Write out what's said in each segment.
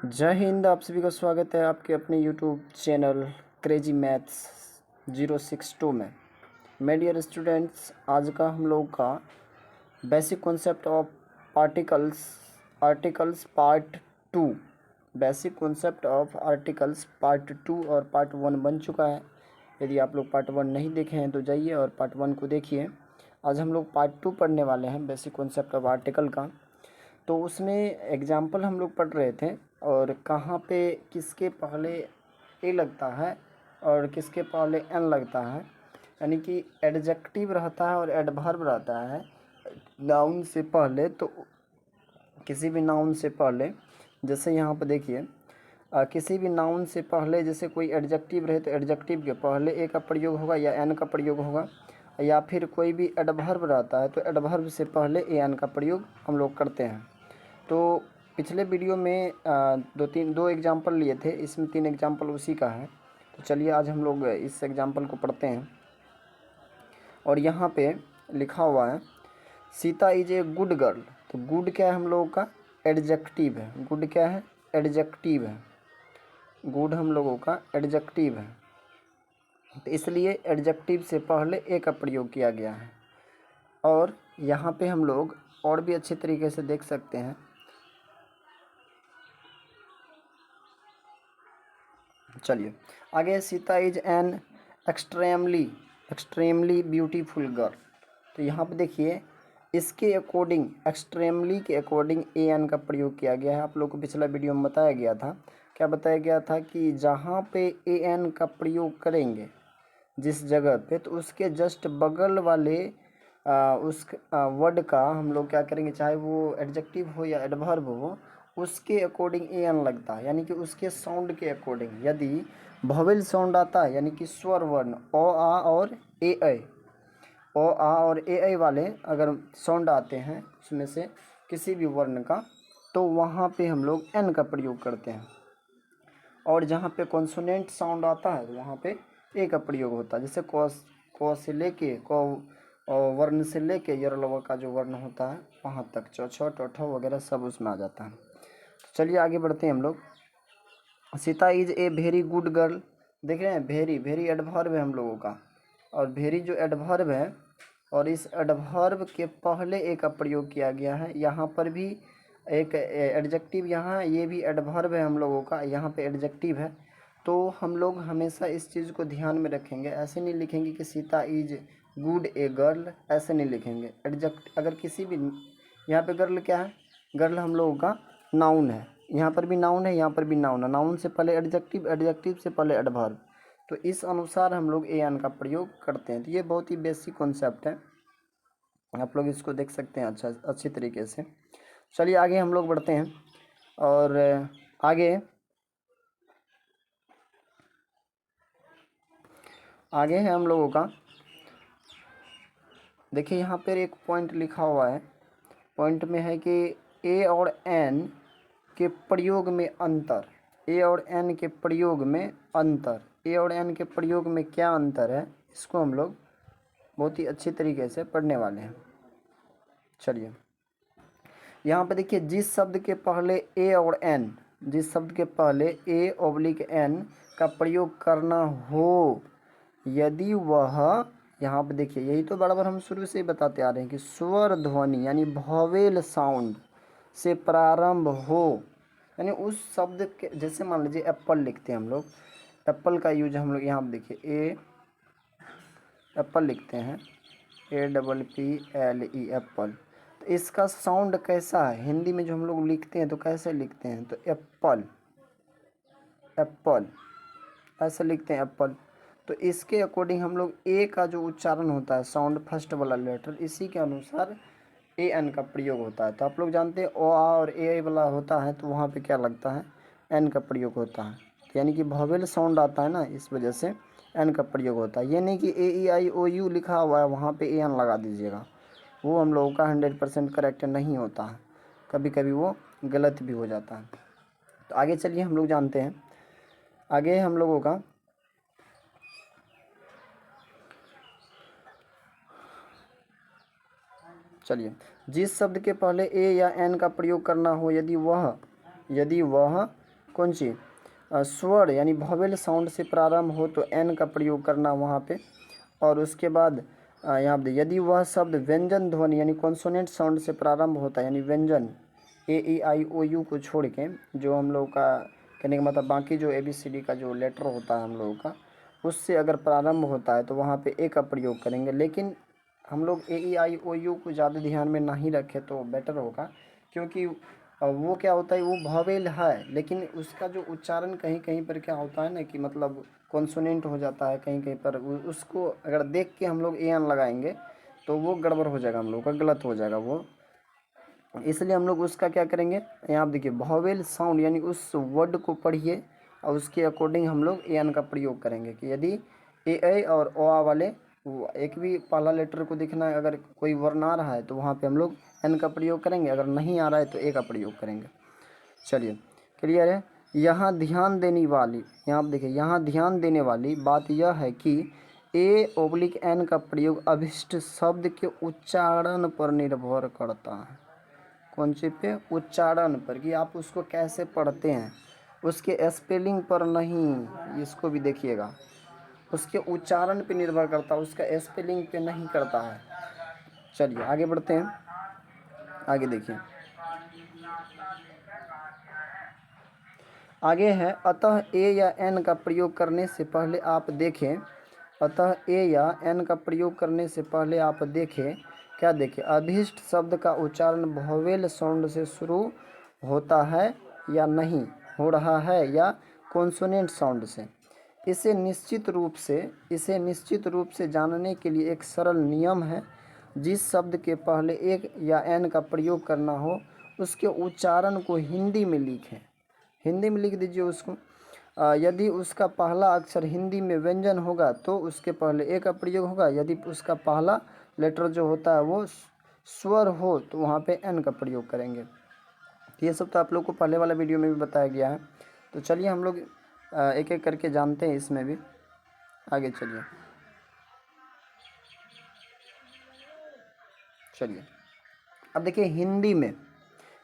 जय हिंद। आप सभी का स्वागत है आपके अपने यूट्यूब चैनल क्रेजी मैथ्स 062 में। माय डियर स्टूडेंट्स, आज का हम लोग का basic concept of articles part 2, basic concept of articles part 2 और पार्ट 1 बन चुका है। यदि आप लोग पार्ट 1 नहीं देखे हैं तो जाइए और पार्ट 1 को देखिए। आज हम लोग पार्ट 2 पढ़ने वाले हैं बेसिक कॉन्सेप्ट ऑफ आर्टिकल का। तो उसमें एग्जाम्पल हम लोग पढ़ रहे थे और कहाँ पे किसके पहले ए लगता है और किसके पहले एन लगता है, यानी कि एडजेक्टिव रहता है और एडवर्ब रहता है नाउन से पहले। तो किसी भी नाउन से पहले, जैसे यहाँ पर देखिए, किसी भी नाउन से पहले जैसे कोई एडजेक्टिव रहे तो एडजेक्टिव के पहले ए का प्रयोग होगा या एन का प्रयोग होगा, या फिर कोई भी एडवर्ब रहता है तो एडवर्ब से पहले ए एन का प्रयोग हम लोग करते हैं। तो पिछले वीडियो में दो एग्जाम्पल लिए थे, इसमें 3 एग्जाम्पल उसी का है। तो चलिए आज हम लोग इस एग्जाम्पल को पढ़ते हैं। और यहाँ पे लिखा हुआ है Sita is a good girl. तो गुड क्या है हम लोगों का? एडजेक्टिव है। गुड क्या है? एडजेक्टिव है। गुड हम लोगों का एडजेक्टिव है, तो इसलिए एडजेक्टिव से पहले ए का प्रयोग किया गया है। और यहाँ पे हम लोग और भी अच्छे तरीके से देख सकते हैं। चलिए आगे, Sita is an extremely beautiful girl. तो यहाँ पे देखिए, इसके अकॉर्डिंग, एक्सट्रीमली के अकॉर्डिंग ए एन का प्रयोग किया गया है। आप लोग को पिछला वीडियो में बताया गया था। क्या बताया गया था कि जहाँ पे ए एन का प्रयोग करेंगे जिस जगह पे, तो उसके जस्ट बगल वाले उस वर्ड का हम लोग क्या करेंगे, चाहे वो एडजेक्टिव हो या एडवर्ब हो, उसके अकॉर्डिंग ए एन लगता है, यानी कि उसके साउंड के अकॉर्डिंग। यदि वोवेल साउंड आता है, यानी कि स्वर वर्ण ओ आ और ए ऐ, ओ आ और ए ऐ वाले अगर साउंड आते हैं उसमें से किसी भी वर्ण का, तो वहाँ पे हम लोग एन का प्रयोग करते हैं। और जहाँ पे कॉन्सोनेंट साउंड आता है वहाँ पे ए का प्रयोग होता है। जैसे क से लेके क वर्ण से लेके यरलवा का जो वर्ण होता है वहाँ तक, च छ ट ठ वगैरह सब उसमें आ जाता है। तो चलिए आगे बढ़ते हैं हम लोग। Sita is a very good girl. देख रहे हैं, वेरी एडवर्ब है हम लोगों का, और वेरी जो एडवर्ब है, और इस एडवर्ब के पहले ए का प्रयोग किया गया है। यहाँ पर भी एक एडजेक्टिव, यहाँ ये भी एडवर्ब है हम लोगों का, यहाँ पे एडजेक्टिव है। तो हम लोग हमेशा इस चीज़ को ध्यान में रखेंगे। ऐसे नहीं लिखेंगे कि Sita is good a girl, ऐसे नहीं लिखेंगे। अगर किसी भी, यहाँ पे गर्ल क्या है? गर्ल हम लोगों का नाउन है। यहाँ पर भी नाउन है, यहाँ पर भी नाउन है। नाउन से पहले एडजेक्टिव, एडजेक्टिव से पहले एडवर्ब। तो इस अनुसार हम लोग ए एन का प्रयोग करते हैं। तो ये बहुत ही बेसिक कॉन्सेप्ट है, आप लोग इसको देख सकते हैं अच्छी तरीके से। चलिए आगे हम लोग बढ़ते हैं। और आगे है हम लोगों का, देखिए यहाँ पर एक पॉइंट लिखा हुआ है। पॉइंट में है कि ए और एन के प्रयोग में अंतर। ए और एन के प्रयोग में अंतर। ए और एन के प्रयोग में क्या अंतर है, इसको हम लोग बहुत ही अच्छी तरीके से पढ़ने वाले हैं। चलिए यहाँ पे देखिए, जिस शब्द के पहले ए और एन, जिस शब्द के पहले ए ऑब्लिक एन का प्रयोग करना हो, यदि वह, यहाँ पे देखिए, यही तो बराबर हम शुरू से ही बताते आ रहे हैं कि स्वर ध्वनि यानी वोवेल साउंड से प्रारंभ हो, यानी उस शब्द के, जैसे मान लीजिए एप्पल लिखते हैं हम लोग, एप्पल का यूज हम लोग यहाँ पे देखिए, एप्पल लिखते हैं, APPLE एप्पल। तो इसका साउंड कैसा है हिंदी में जो हम लोग लिखते हैं, तो कैसे लिखते हैं? तो एप्पल, एप्पल ऐसे लिखते हैं, एप्पल। तो इसके अकॉर्डिंग हम लोग ए का जो उच्चारण होता है, साउंड फर्स्ट वाला लेटर, इसी के अनुसार ए एन का प्रयोग होता है। तो आप लोग जानते हैं ओ आ और ए वाला होता है, तो वहाँ पे क्या लगता है? एन का प्रयोग होता है। तो यानी कि वोवेल साउंड आता है ना, इस वजह से एन का प्रयोग होता है। ये नहीं कि AEIOU लिखा हुआ है वहाँ पे ए एन लगा दीजिएगा, वो हम लोगों का 100% करेक्ट नहीं होता है, कभी कभी वो गलत भी हो जाता है। तो आगे चलिए हम लोग जानते हैं। आगे हम लोगों का, चलिए, जिस शब्द के पहले ए या एन का प्रयोग करना हो, यदि वह कौन सी स्वर यानी वॉवेल साउंड से प्रारंभ हो तो एन का प्रयोग करना वहाँ पे। और उसके बाद यहाँ पे यदि वह शब्द व्यंजन ध्वनि यानी कॉन्सोनेंट साउंड से प्रारंभ होता है, यानी व्यंजन ए ई आई ओ यू को छोड़ के, जो हम लोग का कहने का मतलब बाकी जो ए बी सी डी का जो लेटर होता है हम लोगों का, उससे अगर प्रारंभ होता है तो वहाँ पे ए का प्रयोग करेंगे। लेकिन हम लोग ए ई आई ओ यू को ज़्यादा ध्यान में नहीं रखें तो बेटर होगा, क्योंकि वो क्या होता है, वो वॉवेल है लेकिन उसका जो उच्चारण कहीं कहीं पर क्या होता है ना कि मतलब कॉन्सोनेंट हो जाता है कहीं कहीं पर। उसको अगर देख के हम लोग ए एन लगाएंगे तो वो गड़बड़ हो जाएगा, हम लोग का गलत हो जाएगा वो। इसलिए हम लोग उसका क्या करेंगे, यहाँ आप देखिए वॉवेल साउंड यानी उस वर्ड को पढ़िए और उसके अकॉर्डिंग हम लोग ए एन का प्रयोग करेंगे। कि यदि ए और ओ आ वाले एक भी पहला लेटर को देखना है, अगर कोई वर्ण आ रहा है तो वहाँ पे हम लोग एन का प्रयोग करेंगे, अगर नहीं आ रहा है तो ए का प्रयोग करेंगे। चलिए क्लियर है। यहाँ ध्यान देने वाली, यहाँ आप देखिए, यहाँ ध्यान देने वाली बात यह है कि ए/एन का प्रयोग अभिष्ट शब्द के उच्चारण पर निर्भर करता है। कौन सी पे? उच्चारण पर, कि आप उसको कैसे पढ़ते हैं, उसके स्पेलिंग पर नहीं। इसको भी देखिएगा, उसके उच्चारण पे निर्भर करता है, उसका स्पेलिंग पे नहीं करता है। चलिए आगे बढ़ते हैं, आगे देखिए, आगे है अतः ए या एन का प्रयोग करने से पहले आप देखें, अतः ए या एन का प्रयोग करने से पहले आप देखें, क्या देखें, अभीष्ट शब्द का उच्चारण वॉवेल साउंड से शुरू होता है या नहीं हो रहा है या कॉन्सोनेंट साउंड से। इसे निश्चित रूप से जानने के लिए एक सरल नियम है। जिस शब्द के पहले एक या एन का प्रयोग करना हो उसके उच्चारण को हिंदी में लिखें, हिंदी में लिख दीजिए उसको। यदि उसका पहला अक्षर हिंदी में व्यंजन होगा तो उसके पहले ए का प्रयोग होगा। यदि उसका पहला लेटर जो होता है वो स्वर हो तो वहाँ पे एन का प्रयोग करेंगे। ये सब तो आप लोग को पहले वाला वीडियो में भी बताया गया है। तो चलिए हम लोग एक एक करके जानते हैं इसमें भी, आगे चलिए। चलिए अब देखिए हिंदी में,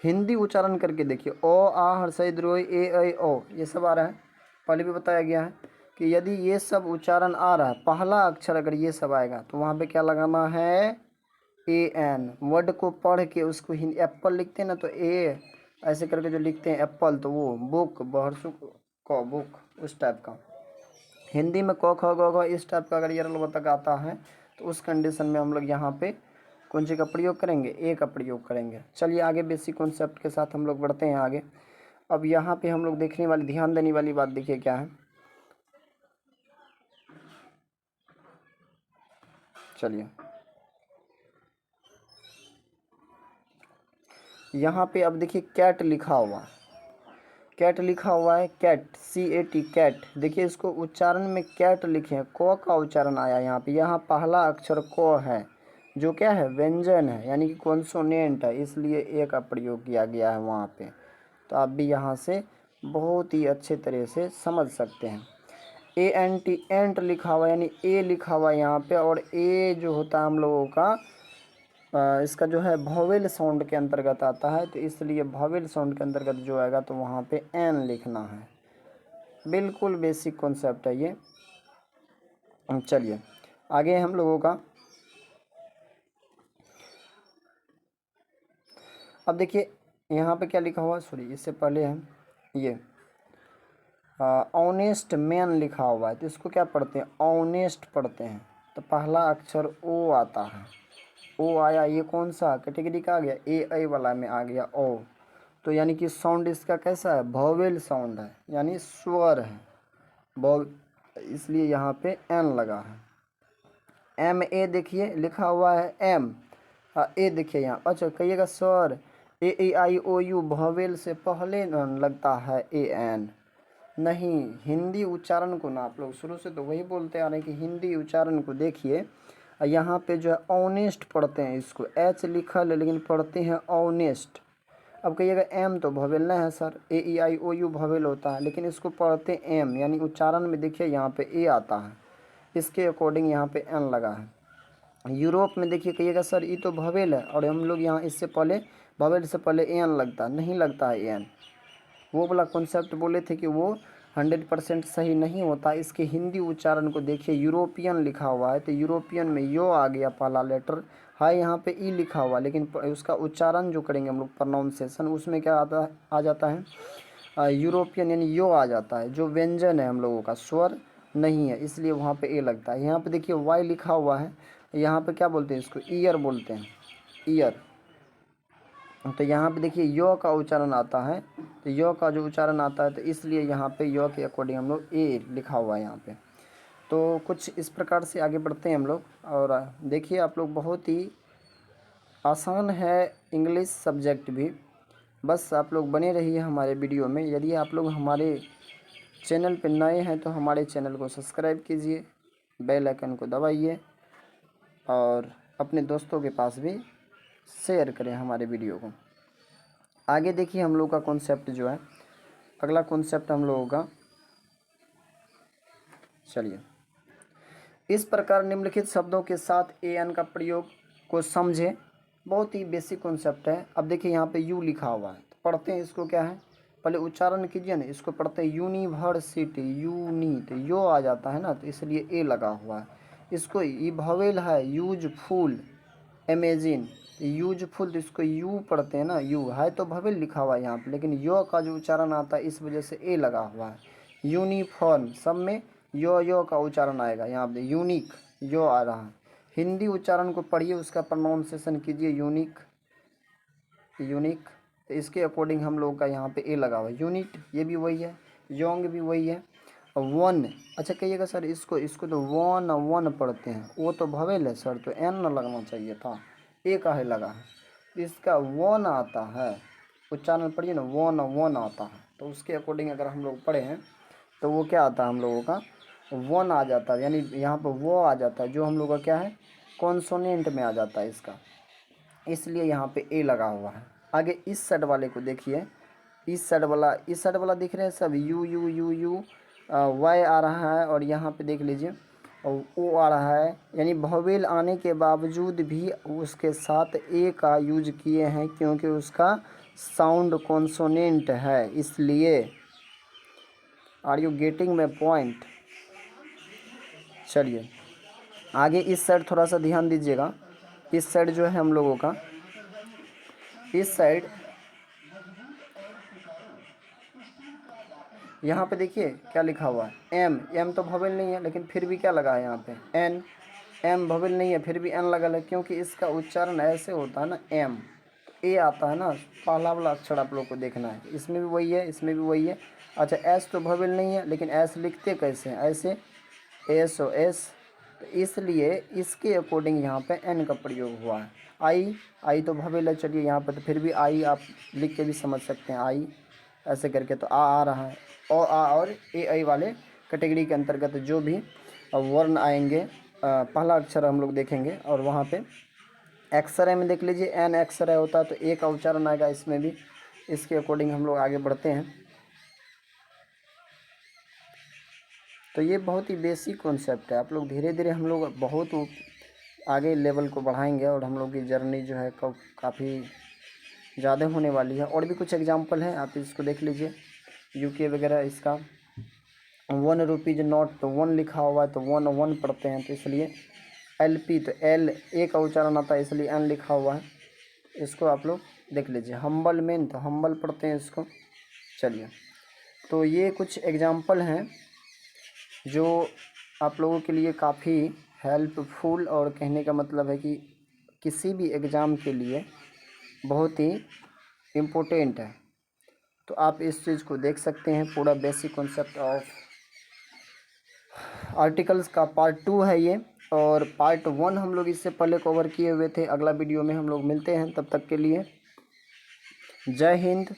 हिंदी उच्चारण करके देखिए, ओ आ हर्षई द्रोही ए ऐ ओ, ये सब आ रहा है, पहले भी बताया गया है कि यदि ये सब उच्चारण आ रहा है, पहला अक्षर अगर ये सब आएगा तो वहाँ पे क्या लगाना है, ए एन। वर्ड को पढ़ के उसको हिंदी, एप्पल लिखते हैं ना तो ए ऐसे करके जो लिखते हैं एप्पल, तो वो बुक बहरसु क बुक, उस टाइप का। हिंदी में क ख ग घ इस टाइप का अगर ये रल तक आता है तो उस कंडीशन में हम लोग यहाँ पे कौन सी का प्रयोग करेंगे, ए का प्रयोग करेंगे। चलिए आगे बेसिक कॉन्सेप्ट के साथ हम लोग बढ़ते हैं आगे। अब यहाँ पे हम लोग देखने वाली, ध्यान देने वाली बात देखिए क्या है। चलिए यहाँ पे अब देखिए कैट लिखा हुआ है, कैट लिखा हुआ है, कैट CAT कैट। देखिए इसको उच्चारण में कैट लिखे हैं, क का उच्चारण आया यहाँ पे। यहाँ पहला अक्षर क है जो क्या है, व्यंजन है यानी कि कॉन्सोनेंट है, इसलिए ए का प्रयोग किया गया है वहाँ पे। तो आप भी यहाँ से बहुत ही अच्छे तरह से समझ सकते हैं। ANT एंट लिखा हुआ यानी ए लिखा हुआ है यहाँ पे, और ए जो होता है हम लोगों का इसका जो है वॉवेल साउंड के अंतर्गत आता है, तो इसलिए वॉवेल साउंड के अंतर्गत जो आएगा तो वहाँ पे एन लिखना है। बिल्कुल बेसिक कॉन्सेप्ट है ये। चलिए आगे हम लोगों का, अब देखिए यहाँ पे क्या लिखा हुआ, सॉरी इससे पहले हम ये ऑनेस्ट मैन लिखा हुआ है, तो इसको क्या पढ़ते हैं, ऑनेस्ट पढ़ते हैं। तो पहला अक्षर ओ आता है, ओ आया, ये कौन सा कैटेगरी का आ गया, ए वाला में आ गया ओ। तो यानी कि साउंड इसका कैसा है, वॉवेल साउंड है यानी स्वर है, इसलिए यहाँ पे एन लगा है। MA देखिए लिखा हुआ है एम, ए देखिए यहाँ। अच्छा कहिएगा सर AEIOU वॉवेल से पहले लगता है AN, नहीं, हिंदी उच्चारण को ना आप लोग शुरू से तो वही बोलते आ रहे हैं कि हिंदी उच्चारण को देखिए। यहाँ पे जो है ऑनेस्ट पढ़ते हैं, इसको H लिखल है लेकिन पढ़ते हैं ऑनेस्ट। अब कहिएगा एम तो भवेल नहीं है सर, AEIOU भवेल होता है, लेकिन इसको पढ़ते एम, यानी उच्चारण में देखिए यहाँ पे ए आता है, इसके अकॉर्डिंग यहाँ पे एन लगा है। यूरोप में देखिए कहिएगा सर ई तो भवेल है, और हम लोग यहाँ इससे पहले भवेल से पहले एन लगता है, नहीं लगता है एन। वो वाला कॉन्सेप्ट बोले थे कि वो 100% सही नहीं होता। इसके हिंदी उच्चारण को देखिए, यूरोपियन लिखा हुआ है तो यूरोपियन में यो आ गया पहला लेटर है, यहाँ पे ई लिखा हुआ, लेकिन उसका उच्चारण जो करेंगे हम लोग प्रोनाउंसिएशन, उसमें क्या आता आ जाता है यूरोपियन, यानी यो आ जाता है। जो व्यंजन है हम लोगों का स्वर नहीं है, इसलिए वहाँ पे ए लगता है। यहाँ पे देखिए वाई लिखा हुआ है, यहाँ पे क्या बोलते हैं इसको, ईयर बोलते हैं, ईयर। तो यहाँ पे देखिए यो का उच्चारण आता है, तो यो का जो उच्चारण आता है तो इसलिए यहाँ पे यो के अकॉर्डिंग हम लोग ए लिखा हुआ है यहाँ पे। तो कुछ इस प्रकार से आगे बढ़ते हैं हम लोग। और देखिए आप लोग, बहुत ही आसान है इंग्लिश सब्जेक्ट भी, बस आप लोग बने रहिए हमारे वीडियो में। यदि आप लोग हमारे चैनल पर नए हैं तो हमारे चैनल को सब्सक्राइब कीजिए, बेल आइकन को दबाइए और अपने दोस्तों के पास भी शेयर करें हमारे वीडियो को। आगे देखिए हम लोग का कॉन्सेप्ट जो है, अगला कॉन्सेप्ट हम लोगों का, चलिए, इस प्रकार निम्नलिखित शब्दों के साथ ए एन का प्रयोग को समझें। बहुत ही बेसिक कॉन्सेप्ट है। अब देखिए यहाँ पे यू लिखा हुआ है, तो पढ़ते हैं इसको, क्या है पहले उच्चारण कीजिए ना, इसको पढ़ते हैं यूनिवर्सिटी, यूनी तो यो आ जाता है ना, तो इसलिए ए लगा हुआ है। इसको ई भवेल है, यूजफुल, अमेजिंग, यूजफुल तो इसको यू पढ़ते हैं ना, यू है तो भवेल लिखा हुआ है यहाँ पे, लेकिन यो का जो उच्चारण आता है इस वजह से ए लगा हुआ है। यूनिफॉर्म, सब में यो का उच्चारण आएगा, यहाँ पे यूनिक यो आ रहा है। हिंदी उच्चारण को पढ़िए, उसका प्रोनाउंसिएशन कीजिए यूनिक, यूनिक, तो इसके अकॉर्डिंग हम लोग का यहाँ पे ए लगा हुआ है। यूनिट ये भी वही है, योंग भी वही है। वन, अच्छा कहिएगा सर इसको तो वन वन पढ़ते हैं, वो तो भवेल है सर, तो एन न लगना चाहिए था, ए काहे लगा है। इसका वन आता है, उच्चारण पढ़िए ना, वन वन आता है, तो उसके अकॉर्डिंग अगर हम लोग पढ़े हैं तो वो क्या आता है हम लोगों का, वन आ जाता है, यानी यहाँ पर वो आ जाता है जो हम लोग का क्या है, कॉन्सोनेंट में आ जाता है इसका, इसलिए यहाँ पे ए लगा हुआ है। आगे इस साइड वाले को देखिए, इस साइड वाला दिख रहे हैं सब, U U U U Y आ रहा है, और यहाँ पे देख लीजिए और ओ आ रहा है, यानी भवेल आने के बावजूद भी उसके साथ ए का यूज किए हैं, क्योंकि उसका साउंड कॉन्सोनेंट है, इसलिए। Are you getting my point. चलिए आगे इस साइड थोड़ा सा ध्यान दीजिएगा। इस साइड जो है हम लोगों का, इस साइड यहाँ पे देखिए क्या लिखा हुआ है, एम, एम तो भवेल नहीं है, लेकिन फिर भी क्या लगा है यहाँ पे, एन, एम भवेल नहीं है फिर भी एन लगा है, क्योंकि इसका उच्चारण ऐसे होता है ना, एम ए आता है ना, पहला वाला अक्षर आप लोग को देखना है, इसमें भी वही है, इसमें भी वही है। अच्छा एस तो भवेल नहीं है, लेकिन एस लिखते कैसे हैं, ऐसे एस ओ एस, तो इसलिए इसके अकॉर्डिंग यहाँ पे एन का प्रयोग हुआ है। आई तो भवेल है, चलिए यहाँ पर तो फिर भी आई आप लिख के भी समझ सकते हैं, आई ऐसे करके तो आ रहा है। और ए आई वाले कैटेगरी के अंतर्गत जो भी वर्ण आएंगे, पहला अक्षर हम लोग देखेंगे, और वहाँ पे एक्सरे में देख लीजिए एन एक्सरे होता है तो ए का उच्चारण आएगा इसमें भी। इसके अकॉर्डिंग हम लोग आगे बढ़ते हैं। तो ये बहुत ही बेसिक कॉन्सेप्ट है, आप लोग धीरे धीरे हम लोग बहुत आगे लेवल को बढ़ाएंगे, और हम लोग की जर्नी जो है काफ़ी ज़्यादा होने वाली है। और भी कुछ एग्जांपल हैं, आप इसको देख लीजिए, यूके वगैरह, इसका 1 रुपीज़ नोट तो 1 लिखा हुआ है तो 1 1 पढ़ते हैं, तो इसलिए LP तो एल ए का उच्चारण आता है, इसलिए एन लिखा हुआ है। इसको आप लोग देख लीजिए। हम्बल मेन तो हम्बल पढ़ते हैं इसको। चलिए, तो ये कुछ एग्जांपल हैं जो आप लोगों के लिए काफ़ी हेल्पफुल, और कहने का मतलब है कि किसी भी एग्ज़ाम के लिए बहुत ही इम्पोर्टेंट है। तो आप इस चीज़ को देख सकते हैं, पूरा बेसिक कॉन्सेप्ट ऑफ आर्टिकल्स का पार्ट 2 है ये, और पार्ट 1 हम लोग इससे पहले कवर किए हुए थे। अगला वीडियो में हम लोग मिलते हैं, तब तक के लिए जय हिंद,